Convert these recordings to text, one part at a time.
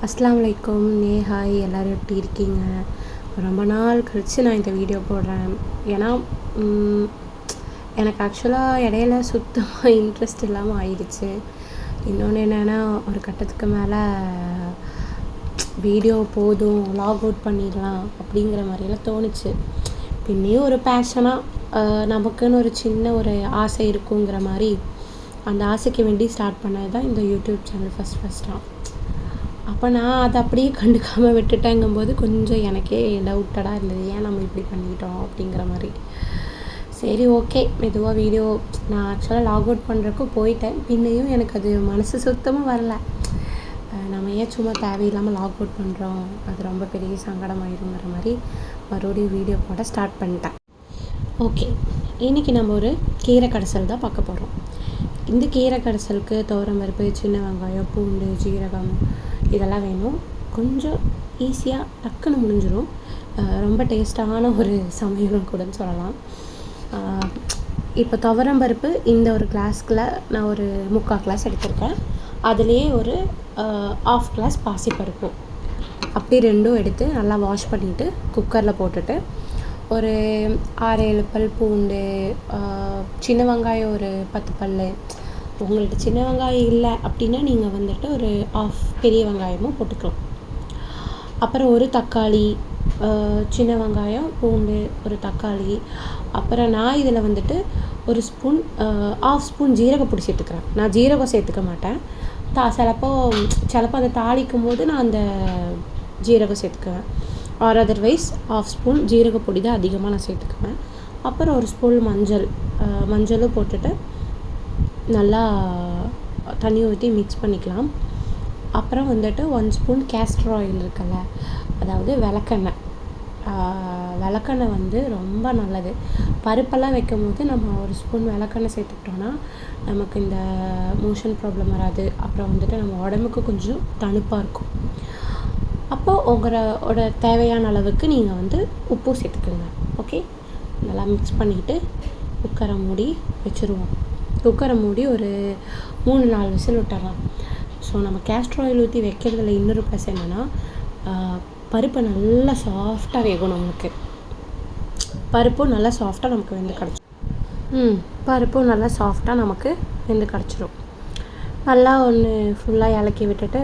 அஸ்ஸலாமு அலைக்கும். ஹாய், எல்லோரும் எப்படி இருக்கீங்க? ரொம்ப நாள் கழித்து நான் இந்த வீடியோ போடுறேன். ஏன்னா எனக்கு ஆக்சுவலாக இடையில சுத்தமாக இன்ட்ரெஸ்ட் இல்லாமல் ஆயிடுச்சு. இன்னொன்று என்னென்னா, ஒரு கட்டத்துக்கு மேலே வீடியோ போதும், லாக் அவுட் பண்ணிடலாம் அப்படிங்கிற மாதிரியெல்லாம் தோணுச்சு. பின்னையும் ஒரு பேஷனாக நமக்குன்னு ஒரு சின்ன ஒரு ஆசை இருக்குங்கிற மாதிரி அந்த ஆசைக்கு வேண்டி ஸ்டார்ட் பண்ணது தான் இந்த யூடியூப் சேனல் ஃபஸ்ட்டாக. அப்போ நான் அதை அப்படியே கண்டுக்காமல் விட்டுட்டேங்கும்போது கொஞ்சம் எனக்கே டவுட்டடாக இருந்தது, ஏன் நம்ம இப்படி பண்ணிக்கிட்டோம் அப்படிங்கிற மாதிரி. சரி, ஓகே, மெதுவாக வீடியோ நான் ஆக்சுவலாக லாக் அவுட் பண்ணுறக்கு போயிட்டேன். பின்னையும் எனக்கு அது மனசு சுத்தமாக வரல. நம்ம ஏன் சும்மா தேவையில்லாமல் லாக் அவுட் பண்ணுறோம், அது ரொம்ப பெரிய சங்கடமாயிருங்கிற மாதிரி மறுபடியும் வீடியோ போட ஸ்டார்ட் பண்ணிட்டேன். ஓகே, இன்றைக்கி நம்ம ஒரு கீரை கடைசல் தான் பார்க்க போகிறோம். இந்த கீரை கடைசலுக்கு துவரம்பருப்பு, சின்ன வெங்காயம், பூண்டு, ஜீரகம் இதெல்லாம் வேணும். கொஞ்சம் ஈஸியாக டக்குன்னு முடிஞ்சிடும். ரொம்ப டேஸ்டான ஒரு சமையலும் கூடன்னு சொல்லலாம். இப்போ துவரம்பருப்பு இந்த ஒரு கிளாஸ்கில் நான் ஒரு 3/4 கிளாஸ் எடுத்திருக்கேன். அதுலேயே ஒரு 1/2 கிளாஸ் பாசிப்பருப்பு, அப்படி ரெண்டும் எடுத்து நல்லா வாஷ் பண்ணிவிட்டு குக்கரில் போட்டுட்டு ஒரு 6-7 பல் பூண்டு, சின்ன வெங்காயம் ஒரு 10 பல். உங்கள்கிட்ட சின்ன வெங்காயம் இல்லை அப்படின்னா நீங்கள் வந்துட்டு ஒரு 1/2 பெரிய வெங்காயமும் போட்டுக்கலாம். அப்புறம் ஒரு தக்காளி, சின்ன வெங்காயம், பூண்டு, ஒரு தக்காளி. அப்புறம் நான் இதில் வந்துட்டு ஒரு ஸ்பூன் 1/2 ஸ்பூன் ஜீரகப்பொடி சேர்த்துக்கிறேன். நான் ஜீரகம் சேர்த்துக்க மாட்டேன். சிலப்போ அதை தாளிக்கும் போது நான் அந்த ஜீரகம் சேர்த்துக்குவேன். ஆர் அதர்வைஸ் 1/2 ஸ்பூன் ஜீரகப்பொடி தான் அதிகமாக நான் சேர்த்துக்குவேன். அப்புறம் ஒரு ஸ்பூன் மஞ்சளும் போட்டுட்டு நல்லா தண்ணி ஊற்றி மிக்ஸ் பண்ணிக்கலாம். அப்புறம் வந்துட்டு 1 ஸ்பூன் கேஸ்டர் ஆயில் இருக்குல்ல, அதாவது விளக்கெண்ணெய் வந்து ரொம்ப நல்லது. பருப்பெல்லாம் வைக்கும் போது நம்ம ஒரு ஸ்பூன் விளக்கெண்ணெய் சேர்த்துக்கிட்டோன்னா நமக்கு இந்த மோஷன் ப்ராப்ளம் வராது. அப்புறம் வந்துட்டு நம்ம உடம்புக்கு கொஞ்சம் தணுப்பாக இருக்கும். அப்போது உங்களோட தேவையான அளவுக்கு நீங்கள் வந்து உப்பு சேர்த்துக்குங்க. ஓகே, நல்லா மிக்ஸ் பண்ணிவிட்டு குக்கரை மூடி வச்சுருவோம். குக்கரை மூடி ஒரு 3-4 விசில் விட்டுறலாம். ஸோ நம்ம கேஸ்டர் ஆயில் ஊற்றி வைக்கிறதுல இன்னொரு ப்ளஸ் என்னென்னா, பருப்பு நல்லா சாஃப்டாக வேகணும். நமக்கு பருப்பும் நல்லா சாஃப்டாக நமக்கு வெந்து கிடச்சிரும். நல்லா ஒன்று ஃபுல்லாக இலக்கி விட்டுட்டு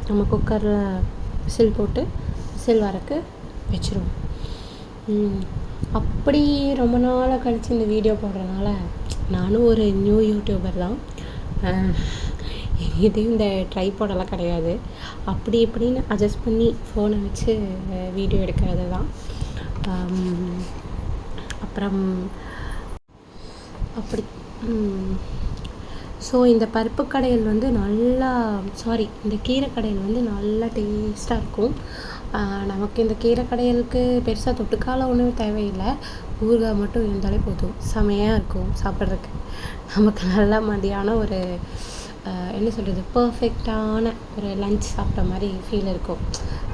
நம்ம குக்கரில் விசில் போட்டு விசில் வரக்கு வச்சுருவோம். அப்படி ரொம்ப நாளாக கழித்து இந்த வீடியோ போடுறதுனால நானும் ஒரு நியூ யூடியூபர் தான். எங்கிட்டையும் இந்த ட்ரைபாடெல்லாம் கிடையாது. அப்படி இப்படின்னு அட்ஜஸ்ட் பண்ணி ஃபோனை வச்சு வீடியோ எடுக்கிறது தான். அப்புறம் அப்படி ஸோ இந்த பருப்பு கடையில் வந்து இந்த கீரை கடையில் வந்து நல்லா டேஸ்ட்டாக இருக்கும். நமக்கு இந்த கீரை கடையலுக்கு பெருசாக தொட்டுக்கால ஒன்றும் தேவையில்லை. ஊறுகாய் மட்டும் இருந்தாலே போதும், செமையாக இருக்கும் சாப்பிட்றதுக்கு. நமக்கு நல்லா மதியானம் ஒரு பர்ஃபெக்டான ஒரு லன்ச் சாப்பிட்ட மாதிரி ஃபீல் இருக்கும்.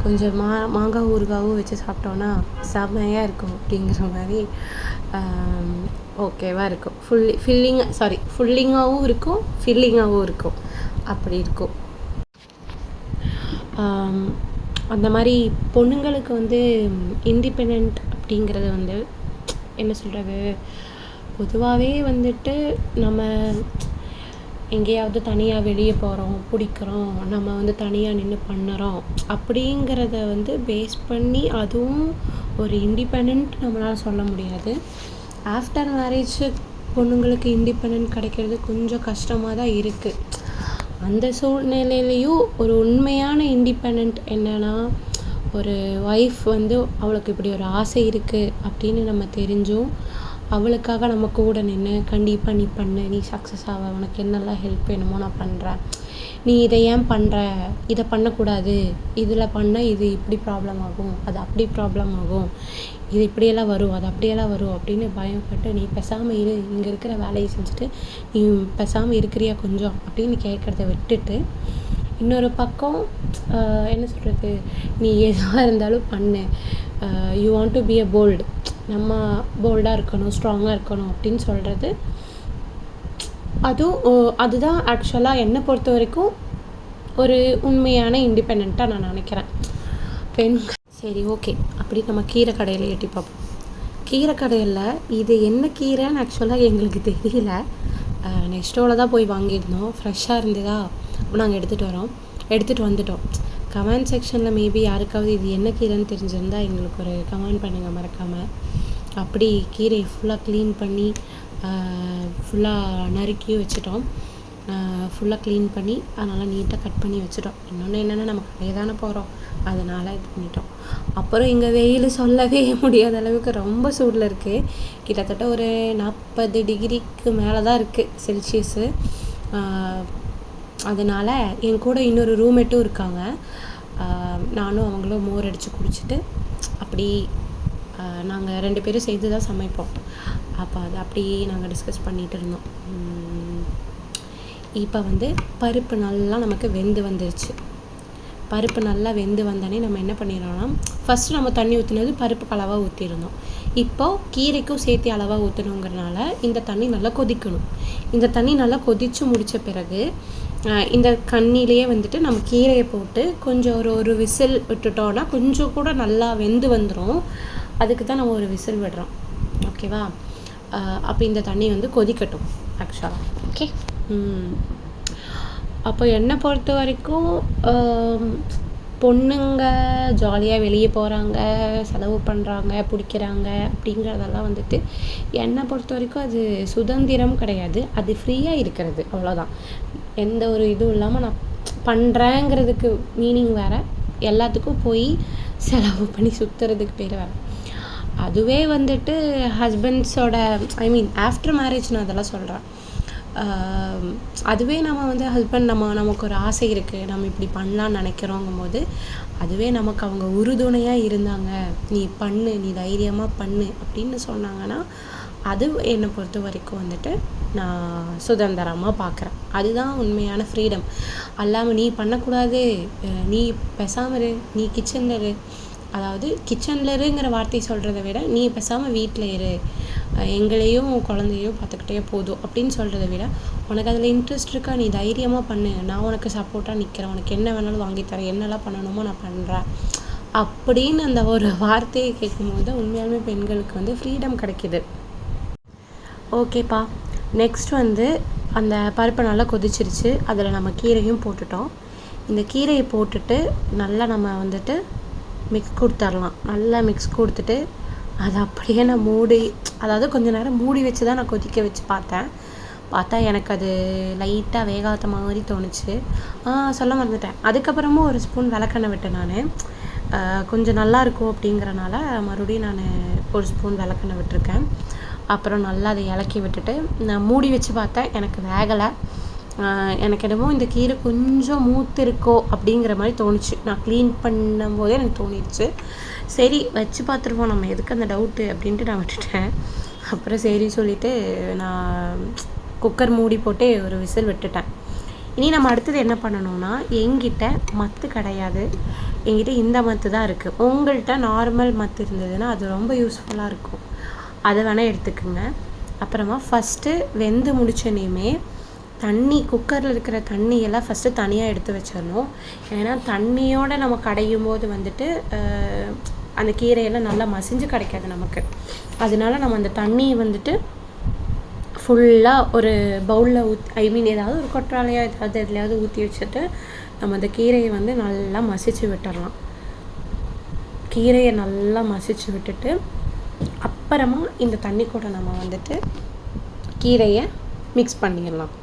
கொஞ்சம் மாங்காய் ஊறுகாவும் வச்சு சாப்பிட்டோன்னா செமையாக இருக்கும் அப்படிங்கிற மாதிரி ஓகேவாக இருக்கும். ஃபுல்லிங்காகவும் இருக்கும், ஃபில்லிங்காகவும் இருக்கும். அப்படி இருக்கும். அந்த மாதிரி பொண்ணுங்களுக்கு வந்து இண்டிபெண்ட் அப்படிங்கிறது வந்து பொதுவாகவே வந்துட்டு நம்ம எங்கேயாவது தனியாக வெளியே போகிறோம், பிடிக்கிறோம், நம்ம வந்து தனியாக நின்று பண்ணுறோம் அப்படிங்கிறத வந்து பேஸ் பண்ணி அதுவும் ஒரு இண்டிபெண்ட் நம்மளால் சொல்ல முடியாது. ஆஃப்டர் மேரேஜ் பொண்ணுங்களுக்கு இண்டிபெண்ட் கிடைக்கிறது கொஞ்சம் கஷ்டமாக தான் இருக்குது. அந்த சூழ்நிலையிலையும் ஒரு உண்மையான இண்டிபெண்ட் என்னென்னா, ஒரு ஒய்ஃப் வந்து அவளுக்கு இப்படி ஒரு ஆசை இருக்குது அப்படின்னு நம்ம தெரிஞ்சும் அவளுக்காக நம்ம கூட நின்று கண்டிப்பாக நீ பண்ணு, நீ சக்ஸஸ் ஆக, உனக்கு என்னெல்லாம் ஹெல்ப் வேணுமோ நான் பண்ணுறேன், நீ இதை ஏன் பண்ணுற, இதை பண்ணக்கூடாது, இதில் பண்ணால் இது இப்படி ப்ராப்ளம் ஆகும், அது அப்படி ப்ராப்ளம் ஆகும், இது இப்படியெல்லாம் வரும், அது அப்படியெல்லாம் வரும் அப்படின்னு பயப்பட்டு நீ பேசாமல் இரு, இங்கே இருக்கிற வேலையை செஞ்சுட்டு நீ பேசாமல் இருக்கிறியா கொஞ்சம் அப்படின்னு கேட்குறத விட்டுட்டு, இன்னொரு பக்கம் நீ எதுவாக இருந்தாலும் பண்ணு, you want to be bold, நம்ம போல்டாக இருக்கணும், ஸ்ட்ராங்காக இருக்கணும் அப்படின்னு சொல்கிறது. அதுதான் ஆக்சுவலாக என்னை பொறுத்த வரைக்கும் ஒரு உண்மையான இண்டிபெண்ட்டாக நான் நினைக்கிறேன். பெண்கள் சரி ஓகே, அப்படி நம்ம கீரை கடையில் எட்டி பார்ப்போம். கீரை கடையில் இது என்ன கீரைன்னு ஆக்சுவலாக எங்களுக்கு தெரியல. நெக்ஸ்ட்டோவில் தான் போய் வாங்கியிருந்தோம். ஃப்ரெஷ்ஷாக இருந்ததா, அப்போ நாங்கள் எடுத்துகிட்டு வந்துட்டோம். கமெண்ட் செக்ஷனில் மேபி யாருக்காவது இது என்ன கீரைன்னு தெரிஞ்சிருந்தால் எங்களுக்கு ஒரு கமெண்ட் பண்ணுங்கள் மறக்காமல். அப்படி கீரையை ஃபுல்லாக க்ளீன் பண்ணி ஃபுல்லாக நறுக்கி வச்சுட்டோம். ஃபுல்லாக க்ளீன் பண்ணி அதனால் நீட்டாக கட் பண்ணி வச்சுட்டோம். இன்னொன்று என்னென்னா நம்ம கடையே தானே போகிறோம், அதனால் இது பண்ணிட்டோம். அப்புறம் இங்கே வெயில் சொல்லவே முடியாத அளவுக்கு ரொம்ப சூடில் இருக்குது. கிட்டத்தட்ட ஒரு 40 டிகிரிக்கு மேலே தான் இருக்குது செல்சியஸு. அதனால் என் கூட இன்னொரு ரூம்மேட்டும் இருக்காங்க. நானும் அவங்களும் மோர் அடித்து குடிச்சிட்டு அப்படி நாங்கள் 2 பேரும் சேர்ந்து தான் சமைப்போம். அப்போ அது அப்படியே நாங்கள் டிஸ்கஸ் பண்ணிகிட்டு இருந்தோம். இப்போ பருப்பு நல்லா நமக்கு வெந்து வந்துருச்சு. பருப்பு நல்லா வெந்து வந்தோடனே நம்ம என்ன பண்ணிடணும்னா, ஃபஸ்ட்டு நம்ம தண்ணி ஊற்றினது பருப்புக்கு அளவாக ஊற்றிருந்தோம். இப்போது கீரைக்கும் சேர்த்து அளவாக ஊற்றணுங்கிறனால இந்த தண்ணி நல்லா கொதிக்கணும். இந்த தண்ணி நல்லா கொதித்து முடித்த பிறகு இந்த கண்ணிலேயே நம்ம கீரையை போட்டு கொஞ்சம் ஒரு விசில் விட்டுட்டோன்னா கொஞ்சம் கூட நல்லா வெந்து வந்துடும். அதுக்கு தான் நம்ம ஒரு விசில் விடுறோம். ஓகேவா? அப்போ இந்த தண்ணி கொதிக்கட்டும் ஆக்சுவலாக. ஓகே. அப்போ என்னை பொறுத்த வரைக்கும் பொண்ணுங்க ஜாலியாக வெளியே போகிறாங்க, செலவு பண்ணுறாங்க, பிடிக்கிறாங்க அப்படிங்கிறதெல்லாம் என்னை பொறுத்த வரைக்கும் அது சுதந்திரம் கிடையாது, அது ஃப்ரீயாக இருக்கிறது, அவ்வளோதான். எந்த ஒரு இதுவும் இல்லாமல் நான் பண்ணுறேங்கிறதுக்கு மீனிங் வேறு, எல்லாத்துக்கும் போய் செலவு பண்ணி சுற்றுறதுக்கு பேர் வேறு. அதுவே ஹஸ்பண்ட்ஸோட ஆஃப்டர் மேரேஜ் நான் அதெல்லாம் சொல்கிறேன். அதுவே நம்ம ஹஸ்பண்ட் நமக்கு ஒரு ஆசை இருக்குது, நம்ம இப்படி பண்ணலான்னு நினைக்கிறோங்கும்போது அதுவே நமக்கு அவங்க உறுதுணையாக இருந்தாங்க, நீ பண்ணு, நீ தைரியமாக பண்ணு அப்படின்னு சொன்னாங்கன்னா அது என்னை பொறுத்த வரைக்கும் நான் சுதந்திரமாக பார்க்குறேன். அதுதான் உண்மையான ஃப்ரீடம். அல்லாமல் நீ பண்ணக்கூடாது, நீ பேசாமல் இரு, நீ கிச்சனில் இரு, அதாவது கிச்சனில் இருங்கிற வார்த்தை சொல்கிறத விட நீ பேசாமல் வீட்டில் இரு, எங்களையும் குழந்தையும் பார்த்துக்கிட்டே போதும் அப்படின்னு சொல்கிறத விட உனக்கு அதில் இன்ட்ரெஸ்ட் இருக்கா, நீ தைரியமாக பண்ணு, நான் உனக்கு சப்போர்ட்டாக நிற்கிறேன், உனக்கு என்ன வேணாலும் வாங்கித்தரேன், என்னெல்லாம் பண்ணணுமோ நான் பண்ணுறேன் அப்படின்னு அந்த ஒரு வார்த்தையை கேட்கும்போது உண்மையாலுமே பெண்களுக்கு ஃப்ரீடம் கிடைக்கிது. ஓகேப்பா. நெக்ஸ்ட் அந்த பருப்பை நல்லா கொதிச்சிருச்சு. அதில் நம்ம கீரையும் போட்டுட்டோம். இந்த கீரையை போட்டுட்டு நல்லா நம்ம மிக்ஸ் கொடுத்துர்லாம். நல்லா மிக்ஸ் கொடுத்துட்டு அதை அப்படியே நான் அதாவது கொஞ்சம் நேரம் மூடி வச்சு தான் நான் கொதிக்க வச்சு பார்த்தா எனக்கு அது லைட்டாக வேகாத மாதிரி தோணுச்சு. சொல்ல மறந்துட்டேன், அதுக்கப்புறமும் ஒரு ஸ்பூன் விளக்கெண்ணெய் விட்டேன் நான். கொஞ்சம் நல்லாயிருக்கும் அப்படிங்கிறனால மறுபடியும் நான் ஒரு ஸ்பூன் விளக்கெண்ணெய் விட்டுருக்கேன். அப்புறம் நல்லா அதை இலக்கி விட்டுட்டு நான் மூடி வச்சு பார்த்தேன், எனக்கு வேகலை. எனக்கு என்னமோ இந்த கீரை கொஞ்சம் மூத்து இருக்கோ அப்படிங்கிற மாதிரி தோணுச்சு. நான் க்ளீன் பண்ணும்போதே எனக்கு தோணிடுச்சு. சரி வச்சு பார்த்துருவோம், நம்ம எதுக்கு அந்த டவுட்டு அப்படின்ட்டு நான் விட்டுட்டேன். அப்புறம் சரி சொல்லிவிட்டு நான் குக்கர் மூடி போட்டு ஒரு விசில் விட்டுட்டேன். இனி நம்ம அடுத்தது என்ன பண்ணணும்னா, என்கிட்ட மத்து கிடையாது, என்கிட்ட இந்த மத்து தான் இருக்குது. உங்கள்கிட்ட நார்மல் மத்து இருந்ததுன்னா அது ரொம்ப யூஸ்ஃபுல்லாக இருக்கும், அதை வேணால் எடுத்துக்கோங்க. அப்புறமா ஃபஸ்ட்டு வெந்து முடிச்சோன்னே குக்கரில் இருக்கிற தண்ணியெல்லாம் ஃபஸ்ட்டு தனியாக எடுத்து வச்சிடணும். ஏன்னா தண்ணியோடு நம்ம கடையும் போது அந்த கீரையெல்லாம் நல்லா மசிஞ்சு கிடைக்காது நமக்கு. அதனால நம்ம அந்த தண்ணியை ஃபுல்லாக ஒரு பவுலில் ஏதாவது ஒரு கொற்றாலையோ ஏதாவது எதுலையாவது ஊற்றி வச்சுட்டு நம்ம அந்த கீரையை நல்லா மசிச்சு விட்டுடலாம். கீரையை நல்லா மசிச்சு விட்டுட்டு அப்புறமா இந்த தண்ணி கூட நம்ம கீரையை மிக்ஸ் பண்ணிடலாம்.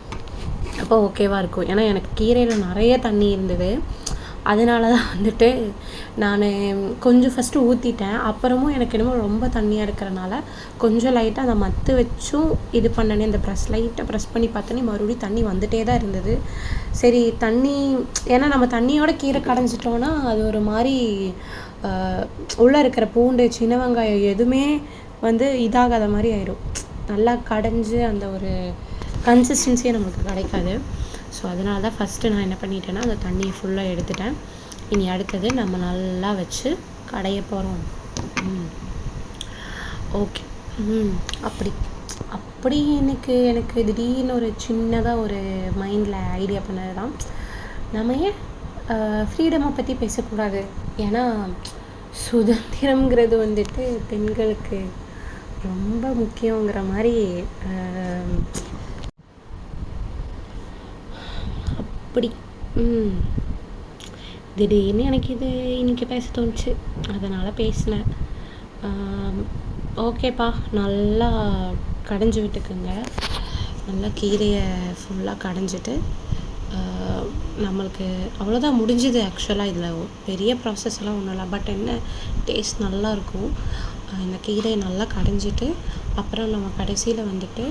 அப்போ ஓகேவாக இருக்கும். ஏன்னா எனக்கு கீரையில் நிறைய தண்ணி இருந்தது, அதனால தான் நான் கொஞ்சம் ஃபஸ்ட்டு ஊற்றிட்டேன். அப்புறமும் எனக்கு என்னமோ ரொம்ப தண்ணியாக இருக்கிறனால கொஞ்சம் லைட்டாக அதை மத்து வச்சும் இது பண்ணனே, இந்த லைட்டாக ப்ரெஸ் பண்ணி பார்த்தோன்னே மறுபடியும் தண்ணி வந்துகிட்டே தான் இருந்தது. சரி தண்ணி, ஏன்னா நம்ம தண்ணியோட கீரை கடைஞ்சிட்டோன்னா அது ஒரு மாதிரி உள்ளே இருக்கிற பூண்டு, சின்ன வெங்காயம் எதுவுமே இதாகாத மாதிரி ஆயிடும். நல்லா கடைஞ்சி அந்த ஒரு கன்சிஸ்டன்சியே நமக்கு கிடைக்காது. ஸோ அதனால தான் ஃபஸ்ட்டு நான் என்ன பண்ணிட்டேன்னா அந்த தண்ணியை ஃபுல்லாக எடுத்துட்டேன். இனி அடுத்தது நம்ம நல்லா வச்சு கடைய போகிறோம். ஓகே. அப்படி எனக்கு திடீர்னு ஒரு சின்னதாக ஒரு மைண்டில் ஐடியா பண்ணது தான், நம்ம ஏன் ஃப்ரீடமை பற்றி பேசக்கூடாது. ஏன்னா சுதந்திரம்ங்கிறது வந்துட்டு பெண்களுக்கு ரொம்ப முக்கியங்கிற மாதிரி அப்படி திடீர்னு எனக்கு இது இன்றைக்கி பேச தோணுச்சு, அதனால் பேசினேன். ஓகேப்பா, நல்லா கடைஞ்சி விட்டுக்குங்க. நல்லா கீரையை ஃபுல்லாக கடைஞ்சிட்டு நம்மளுக்கு அவ்வளோதான் முடிஞ்சுது. ஆக்சுவலாக இதில் பெரிய ப்ராசஸ்லாம் ஒன்றும் இல்லை, பட் என்ன டேஸ்ட் நல்லாயிருக்கும். இந்த கீரையை நல்லா கடைஞ்சிட்டு அப்புறம் நம்ம கடைசியில் வந்துட்டு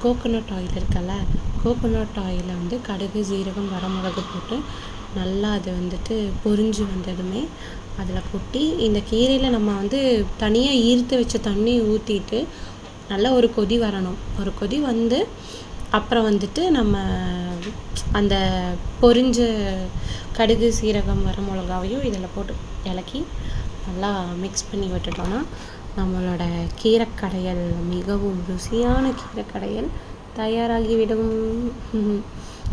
கோகோனட் ஆயில் இருக்குல்ல, கோகோனட் ஆயிலில் வந்து கடுகு, ஜீரகம், வரமிளகு போட்டு நல்லா அது வந்துட்டு பொரிஞ்சு வந்ததுமே அதில் கொட்டி இந்த கீரையில் நம்ம வந்து தனியாக ஈர்த்து வச்ச தண்ணி ஊற்றிட்டு நல்லா ஒரு கொதி வரணும். ஒரு கொதி வந்து அப்புறம் வந்துட்டு நம்ம அந்த பொரிஞ்ச கடுகு, சீரகம், வரமிளகாவையும் இதில் போட்டு இலக்கி நல்லா மிக்ஸ் பண்ணி விட்டுட்டோன்னா நம்மளோட கீரைக்கடையல், மிகவும் ருசியான கீரைக்கடையல் தயாராகிவிடும்.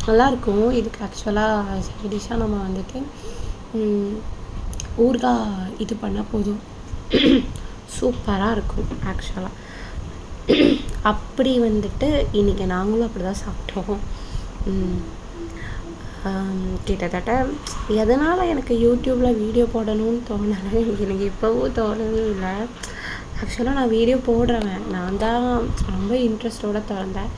நல்லாயிருக்கும். இதுக்கு ஆக்சுவலாக சைடிஷாக நம்ம வந்துட்டு ஊறுகாய் இது பண்ணால் போதும், சூப்பராக இருக்கும் ஆக்சுவலாக. அப்படி வந்துட்டு இன்றைக்கி நாங்களும் அப்படி தான் சாப்பிட்டோம். கிட்டத்தட்ட எதனால் எனக்கு யூடியூப்பில் வீடியோ போடணும்னு தோணலை, எனக்கு இப்போவும் தோணவே இல்லை. ஆக்சுவலாக நான் வீடியோ போடுறவன், நான் தான் ரொம்ப இன்ட்ரெஸ்டோடு திறந்தேன்.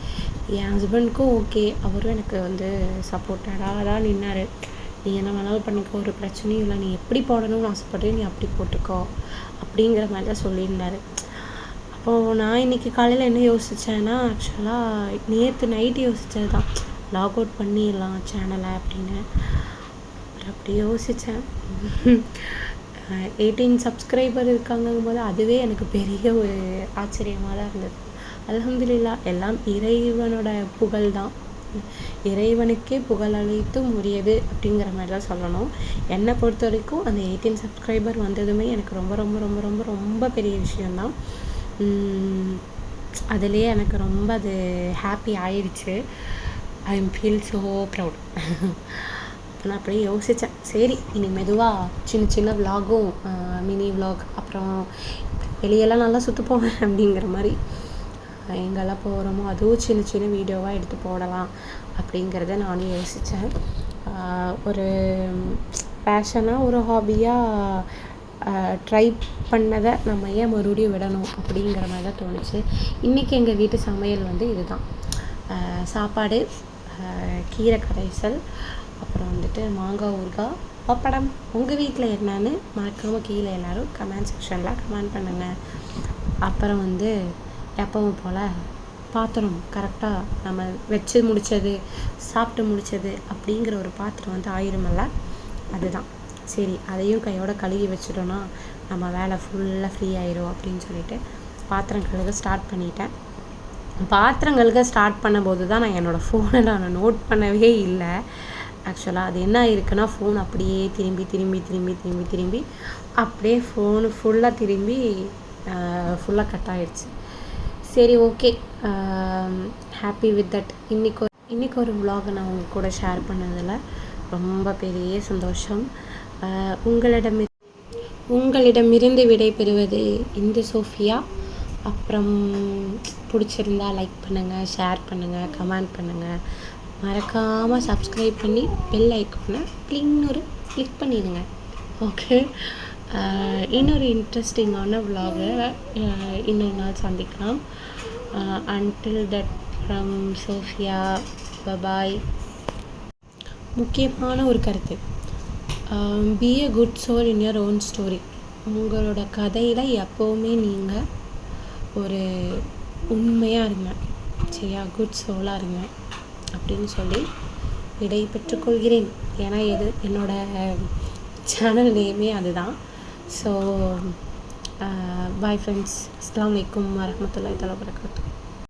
என் ஹஸ்பண்டுக்கும் ஓகே, அவரும் எனக்கு வந்து சப்போர்ட்டடாக தான் நின்னார். நீ என்ன வேணாலும் பண்ணிக்கோ, ஒரு பிரச்சனையும் இல்லை, நீ எப்படி போடணும்னு ஆசைப்படுற நீ அப்படி போட்டுக்கோ அப்படிங்கிற மாதிரி தான் சொல்லியிருந்தார். அப்போது நான் இன்றைக்கி காலையில் என்ன யோசித்தேன்னா, ஆக்சுவலாக நேற்று நைட்டு யோசித்தது தான், லாக் அவுட் பண்ணிடலாம் சேனலை அப்படின்னு. அப்படி யோசித்தேன். 18 சப்ஸ்கிரைபர் இருக்காங்கும்போது அதுவே எனக்கு பெரிய ஒரு ஆச்சரியமாக தான் இருந்தது. அல்ஹம்துலில்லாஹ், எல்லாம் இறைவனோட புகழ் தான். இறைவனுக்கே புகழ் அளித்தும் உரியது அப்படிங்கிற மாதிரி தான் சொல்லணும். என்னை பொறுத்த வரைக்கும் அந்த 18 சப்ஸ்கிரைபர் வந்ததுமே எனக்கு ரொம்ப ரொம்ப ரொம்ப ரொம்ப ரொம்ப பெரிய விஷயந்தான். அதுலேயே எனக்கு ரொம்ப அது ஹாப்பி ஆயிடுச்சு. I am feel so proud. நான் அப்படியே யோசித்தேன், சரி இனி மெதுவாக சின்ன சின்ன விலாகும், மினி விலாக், அப்புறம் வெளியெல்லாம் நல்லா சுற்ற போவேன் அப்படிங்கிற மாதிரி எங்கெல்லாம் போகிறோமோ அதுவும் சின்ன சின்ன வீடியோவாக எடுத்து போடலாம் அப்படிங்கிறத நானும் யோசித்தேன். ஒரு பேஷனாக, ஒரு ஹாபியாக ட்ரை பண்ணதை நம்ம ஏன் மறுபடியும் விடணும் அப்படிங்கிற மாதிரி தான் தோணுச்சு. இன்றைக்கி எங்கள் வீட்டு சமையல் வந்து இதுதான், சாப்பாடு, கீரை கடைசல், அப்புறம் வந்துட்டு மாங்காய் ஊறுகாய், பப்படம். உங்கள் வீட்டில் என்னன்னு மறக்காமல் கீழே எல்லோரும் கமெண்ட் செக்ஷனில் கமெண்ட் பண்ணுங்கள். அப்புறம் வந்து எப்பவும் போல் பாத்திரம் கரெக்டாக நம்ம வச்சு முடித்தது, சாப்பிட்டு முடித்தது அப்படிங்கிற ஒரு பாத்திரம் வந்து ஆயிருமல்ல, அதுதான். சரி, அதையும் கையோடு கழுவி வச்சிட்டோன்னா நம்ம வேலை ஃபுல்லாக ஃப்ரீ ஆயிரும் அப்படின்னு சொல்லிட்டு பாத்திரம் கழுக ஸ்டார்ட் பண்ணிட்டேன். பாத்திரம் கழுக ஸ்டார்ட் பண்ணும்போது தான் நான் என்னோடய ஃபோனை நான் நோட் பண்ணவே இல்லை. ஆக்சுவலாக அது என்ன ஆயிருக்குன்னா, ஃபோன் அப்படியே திரும்பி திரும்பி திரும்பி திரும்பி திரும்பி அப்படியே ஃபோனு ஃபுல்லாக திரும்பி ஃபுல்லாக கட் ஆகிடுச்சு. சரி, ஓகே, ஹாப்பி வித் தட். இன்றைக்கி ஒரு vlog நான் உங்கள் கூட ஷேர் பண்ணதில் ரொம்ப பெரிய சந்தோஷம். உங்களிடமிருந்து விடை பெறுவது இந்து சோஃபியா. அப்புறம் பிடிச்சிருந்தா லைக் பண்ணுங்கள், ஷேர் பண்ணுங்கள், கமெண்ட் பண்ணுங்கள். மறக்காமல் சப்ஸ்கிரைப் பண்ணி பெல் ஐக்கானை கிளிக் பண்ணிடுங்க. ஓகே, இன்னொரு இன்ட்ரெஸ்டிங்கான vlog-ஐ இன்னொரு நாள் சந்திக்கலாம். until that from Sophia, bye bye. முக்கியமான ஒரு கருத்து, be a good soul in your own story. உங்களோட கதையில் எப்போவுமே நீங்கள் ஒரு உண்மையாக இருங்க, சரியா? குட் சோலாக இருங்க அப்படின்னு சொல்லி விடை பெற்றுக்கொள்கிறேன். ஏன்னா என்னோடய சேனல் நேமே அதுதான். So bye friends. அஸ்ஸலாமு அலைக்கும் வரஹ்மத்துல்லாஹி தஆலா வபரகாத்துஹு.